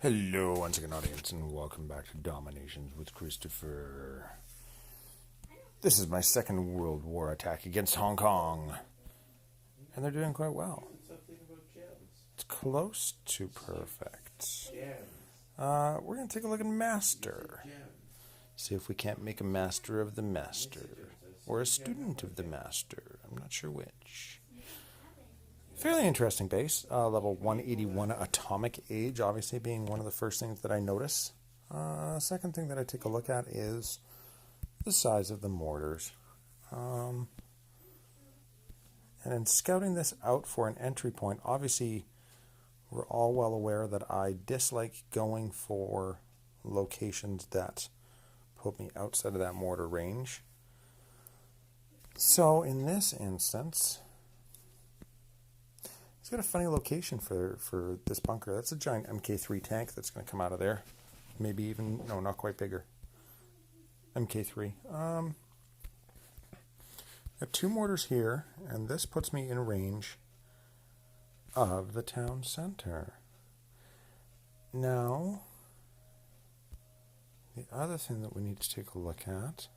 Hello, once again, audience, and welcome back to DomiNations with Christopher. This is my second World War attack against Hong Kong, and they're doing quite well. It's close to perfect. We're going to take a look at Master. See if we can't make a Master of the Master, or a student of the Master. I'm not sure which. Fairly interesting base, level 181 atomic age, obviously being one of the first things that I notice. Second thing that I take a look at is the size of the mortars. And in scouting this out for an entry point, obviously we're all well aware that I dislike going for locations that put me outside of that mortar range. So in this instance, it's got a funny location for this bunker. That's a giant MK3 tank that's going to come out of there. Maybe even, no, not quite bigger. MK3. I have two mortars here, and this puts me in range of the town center. Now, the other thing that we need to take a look at.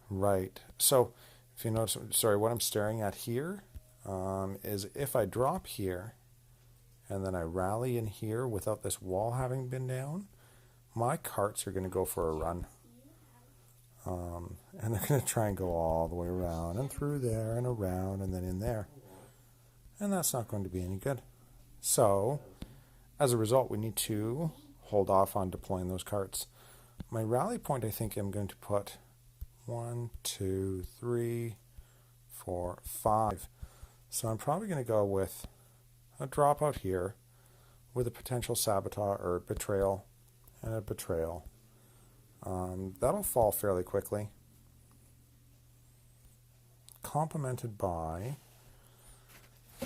Right. So, if you notice, sorry, what I'm staring at here is if I drop here and then I rally in here without this wall having been down, my carts are going to go for a run. And they're going to try and go all the way around and through there and around and then in there. And that's not going to be any good. So, as a result, we need to hold off on deploying those carts. My rally point, I think I'm going to put 1, 2, 3, 4, 5. So I'm probably going to go with a dropout here with a potential sabotage or betrayal and a betrayal. That'll fall fairly quickly. Complemented by,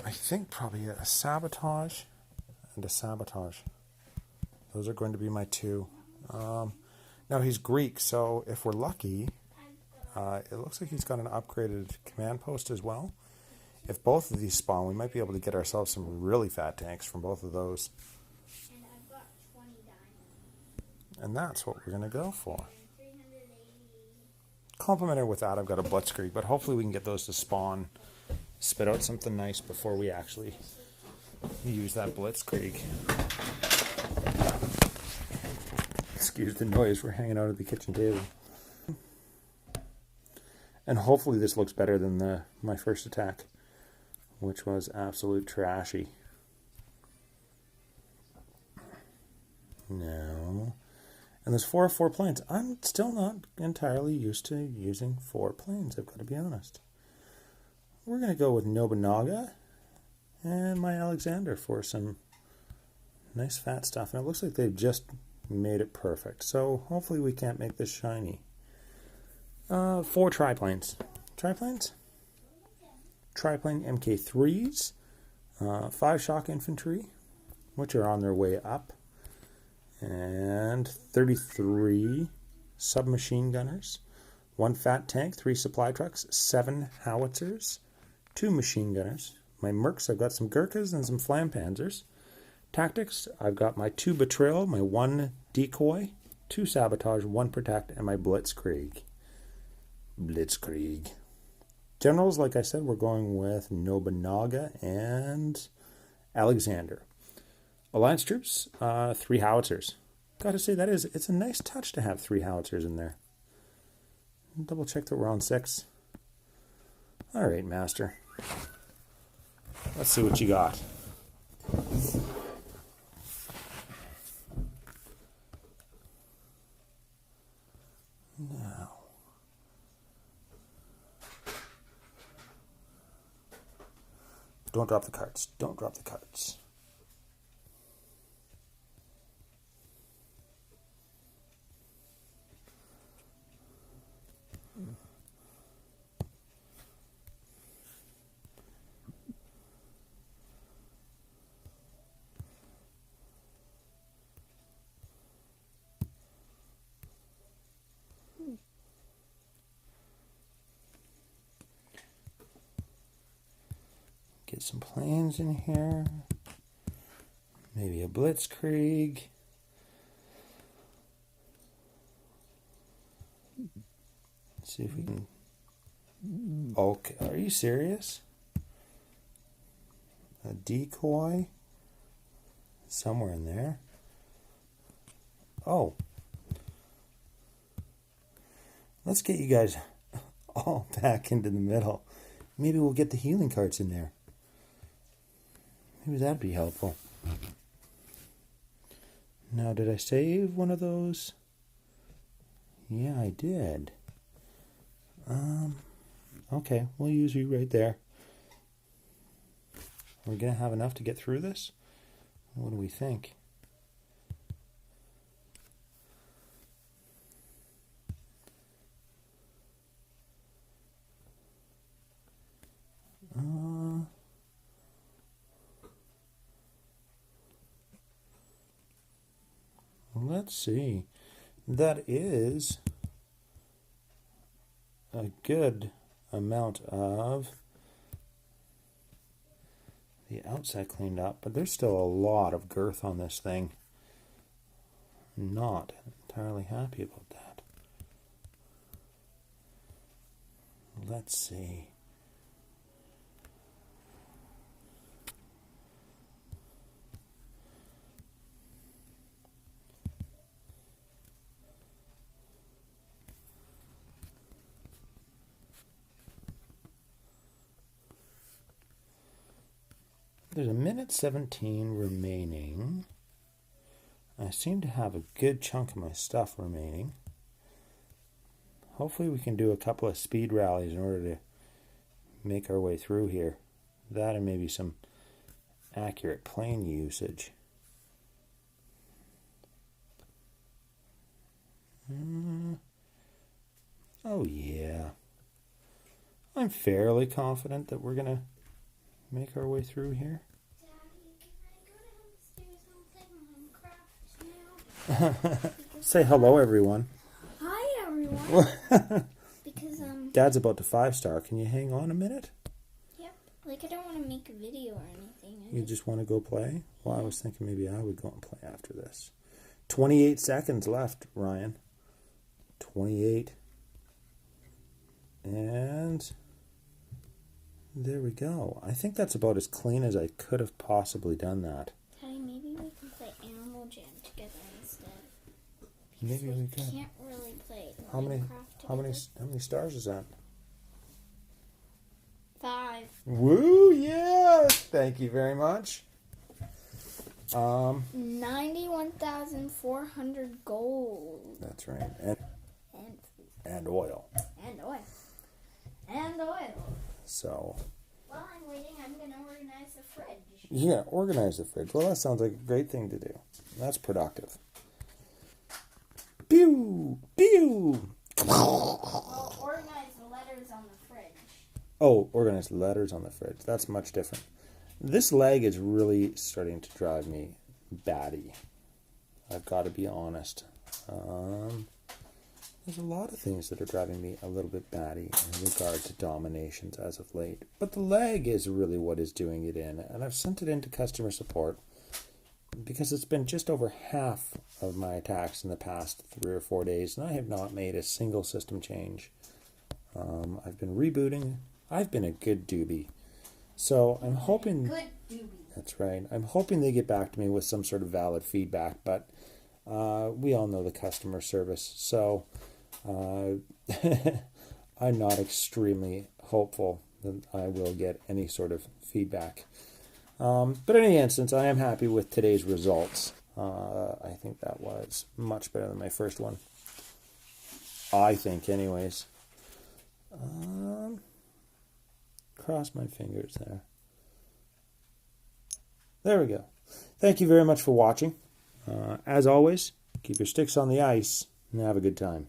I think, probably a sabotage and a sabotage. Those are going to be my two. Now he's Greek, so if we're lucky, it looks like he's got an upgraded command post as well. If both of these spawn, we might be able to get ourselves some really fat tanks from both of those. And I've got 20 diamonds. And that's what we're going to go for. Complemented with that, I've got a blitzkrieg, but hopefully we can get those to spawn, spit out something nice before we actually use that blitzkrieg. Excuse the noise, we're hanging out at the kitchen table. And hopefully this looks better than my first attack, which was absolute trashy. No. And there's 4 planes. I'm still not entirely used to using 4 planes, I've got to be honest. We're going to go with Nobunaga and my Alexander for some nice fat stuff. And it looks like they've just made it perfect. So hopefully we can't make this shiny. 4 triplanes. Triplanes? Triplane MK3s, 5 shock infantry, which are on their way up, and 33 submachine gunners, 1 fat tank, 3 supply trucks, 7 howitzers, 2 machine gunners. My mercs, I've got some Gurkhas and some Flampanzers. Tactics, I've got my 2 betrayal, my 1 decoy, 2 sabotage, 1 protect, and my blitzkrieg. Blitzkrieg. Generals, like I said, we're going with Nobunaga and Alexander. Alliance troops, 3 howitzers. Got to say, it's a nice touch to have 3 howitzers in there. Double check that we're on 6. All right, Master. Let's see what you got. Now. Don't drop the cards. Don't drop the cards. Get some planes in here. Maybe a blitzkrieg. Let's see if we can... Okay, are you serious? A decoy? Somewhere in there. Oh. Let's get you guys all back into the middle. Maybe we'll get the healing cards in there. Maybe that'd be helpful. Now, did I save one of those? Yeah, I did. Okay, we'll use you right there. Are we going to have enough to get through this? What do we think? Let's see. That is a good amount of the outside cleaned up, but there's still a lot of girth on this thing. Not entirely happy about that. Let's see. There's a minute 17 remaining. I seem to have a good chunk of my stuff remaining. Hopefully we can do a couple of speed rallies in order to make our way through here. That and maybe some accurate plane usage. Oh yeah. I'm fairly confident that we're going to make our way through here. Daddy, can I go downstairs and play Minecraft now? Say hello, everyone. Hi, everyone. Because Dad's about to 5-star. Can you hang on a minute? Yep. Like I don't want to make a video or anything. You just want to go play? Well, I was thinking maybe I would go and play after this. 28 seconds left, Ryan. 28. And there we go. I think that's about as clean as I could have possibly done that. Daddy, maybe we can play Animal Jam together instead. Maybe we could. Can't really play How many stars is that? 5. Woo, yeah! Thank you very much. 91,400 gold. That's right. And oil. And oil. And oil. So. While I'm waiting, I'm going to organize the fridge. Yeah, organize the fridge. Well, that sounds like a great thing to do. That's productive. Pew! Pew! Well, organize the letters on the fridge. Oh, organize the letters on the fridge. That's much different. This leg is really starting to drive me batty. I've got to be honest. There's a lot of things that are driving me a little bit batty in regard to DomiNations as of late. But the lag is really what is doing it in. And I've sent it into customer support because it's been just over half of my attacks in the past 3 or 4 days. And I have not made a single system change. I've been rebooting. I've been a good doobie. So I'm hoping... Good doobie. That's right. I'm hoping they get back to me with some sort of valid feedback. But we all know the customer service. So... I'm not extremely hopeful that I will get any sort of feedback. But in any instance, I am happy with today's results. I think that was much better than my first one. I think, anyways. Cross my fingers there. There we go. Thank you very much for watching. As always, keep your sticks on the ice and have a good time.